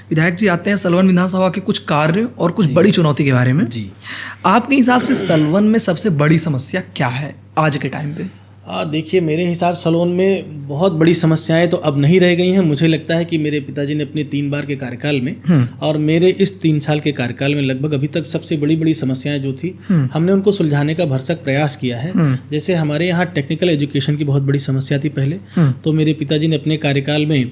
विधायक जी आते हैं सलवन विधानसभा के कुछ कार्य और कुछ बड़ी चुनौती के बारे में। जी, आपके हिसाब से सलवन में सबसे बड़ी समस्या क्या है आज के टाइम पे? देखिए, मेरे हिसाब सलोन में बहुत बड़ी समस्याएं तो अब नहीं रह गई हैं। मुझे लगता है कि मेरे पिताजी ने अपने 3 बार के कार्यकाल में और मेरे इस 3 साल के कार्यकाल में लगभग अभी तक सबसे बड़ी बड़ी समस्याएं जो थी हमने उनको सुलझाने का भरसक प्रयास किया है। जैसे हमारे यहाँ टेक्निकल एजुकेशन की बहुत बड़ी समस्या थी पहले, तो मेरे पिताजी ने अपने कार्यकाल में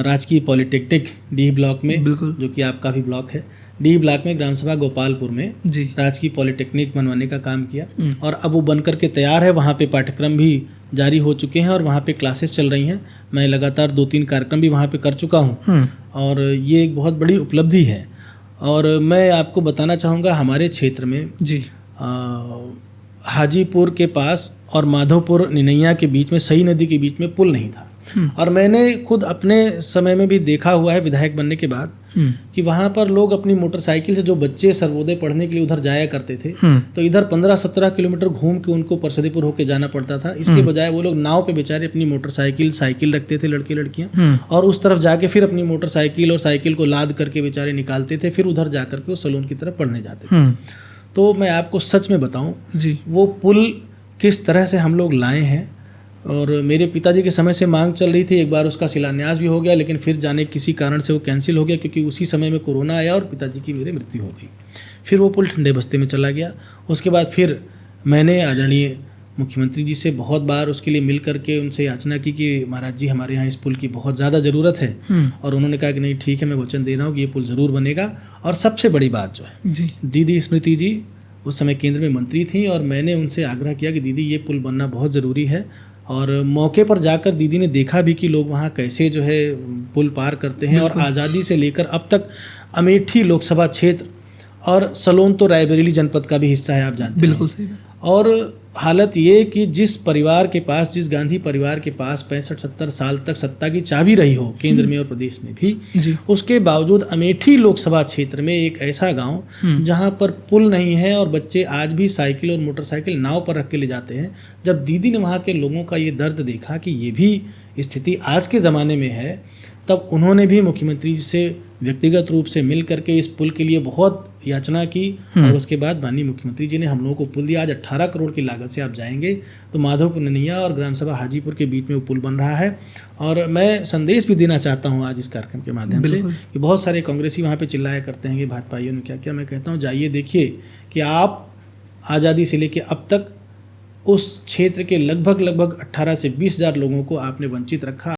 राजकीय पॉलिटेक्निक डी ब्लॉक में, जो कि आपका भी ब्लॉक है, डी ब्लॉक में ग्राम सभा गोपालपुर में जी राजकीय पॉलिटेक्निक बनवाने का काम किया और अब वो बनकर के तैयार है। वहाँ पे पाठ्यक्रम भी जारी हो चुके हैं और वहाँ पे क्लासेस चल रही हैं। मैं लगातार 2-3 कार्यक्रम भी वहाँ पे कर चुका हूँ और ये एक बहुत बड़ी उपलब्धि है। और मैं आपको बताना चाहूँगा, हमारे क्षेत्र में जी हाजीपुर के पास और माधोपुर निनैया के बीच में, सई नदी के बीच में पुल नहीं था। और मैंने खुद अपने समय में भी देखा हुआ है विधायक बनने के बाद कि वहाँ पर लोग अपनी मोटरसाइकिल से, जो बच्चे सर्वोदय पढ़ने के लिए उधर जाया करते थे, तो इधर 15-17 किलोमीटर घूम के उनको परसदीपुर होके जाना पड़ता था। इसके बजाय वो लोग नाव पे बेचारे अपनी मोटरसाइकिल, साइकिल रखते थे लड़के लड़कियाँ, और उस तरफ जाके फिर अपनी मोटरसाइकिल और साइकिल को लाद करके बेचारे निकालते थे, फिर उधर जा करके वो सलून की तरफ पढ़ने जाते थे। तो मैं आपको सच में बताऊँ, वो पुल किस तरह से हम लोग लाए हैं। और मेरे पिताजी के समय से मांग चल रही थी, एक बार उसका शिलान्यास भी हो गया, लेकिन फिर जाने किसी कारण से वो कैंसिल हो गया, क्योंकि उसी समय में कोरोना आया और पिताजी की मेरे मृत्यु हो गई। फिर वो पुल ठंडे बस्ते में चला गया। उसके बाद फिर मैंने आदरणीय मुख्यमंत्री जी से बहुत बार उसके लिए मिल करके उनसे याचना की कि महाराज जी, हमारे यहाँ इस पुल की बहुत ज़्यादा ज़रूरत है। और उन्होंने कहा कि नहीं, ठीक है, मैं वचन दे रहा हूँ कि ये पुल ज़रूर बनेगा। और सबसे बड़ी बात जो है जी, दीदी स्मृति जी उस समय केंद्र में मंत्री थी और मैंने उनसे आग्रह किया कि दीदी, ये पुल बनना बहुत ज़रूरी है। और मौके पर जाकर दीदी ने देखा भी कि लोग वहाँ कैसे जो है पुल पार करते हैं। और आज़ादी से लेकर अब तक अमेठी लोकसभा क्षेत्र और सलोन तो रायबरेली जनपद का भी हिस्सा है, आप जानते हैं। बिल्कुल सही। और हालत ये कि जिस परिवार के पास, जिस गांधी परिवार के पास 65-70 साल तक सत्ता की चाबी रही हो केंद्र में और प्रदेश में भी, उसके बावजूद अमेठी लोकसभा क्षेत्र में एक ऐसा गांव जहां पर पुल नहीं है और बच्चे आज भी साइकिल और मोटरसाइकिल नाव पर रख के ले जाते हैं। जब दीदी ने वहां के लोगों का ये दर्द देखा कि ये भी स्थिति आज के ज़माने में है, तब उन्होंने भी मुख्यमंत्री जी से व्यक्तिगत रूप से मिल करके इस पुल के लिए बहुत याचना की। और उसके बाद माननीय मुख्यमंत्री जी ने हम लोगों को पुल दिया। आज 18 करोड़ की लागत से आप जाएंगे तो माधोपुर निनैया और ग्राम सभा हाजीपुर के बीच में वो पुल बन रहा है। और मैं संदेश भी देना चाहता हूँ आज इस कार्यक्रम के माध्यम से कि बहुत सारे कांग्रेसी वहाँ पे चिल्लाया करते हैं कि भाजपाइयों ने क्या किया। मैं कहता हूँ, जाइए देखिए कि आप आज़ादी से लेकर अब तक उस क्षेत्र के लगभग 18 से 20 हज़ार लोगों को आपने वंचित रखा।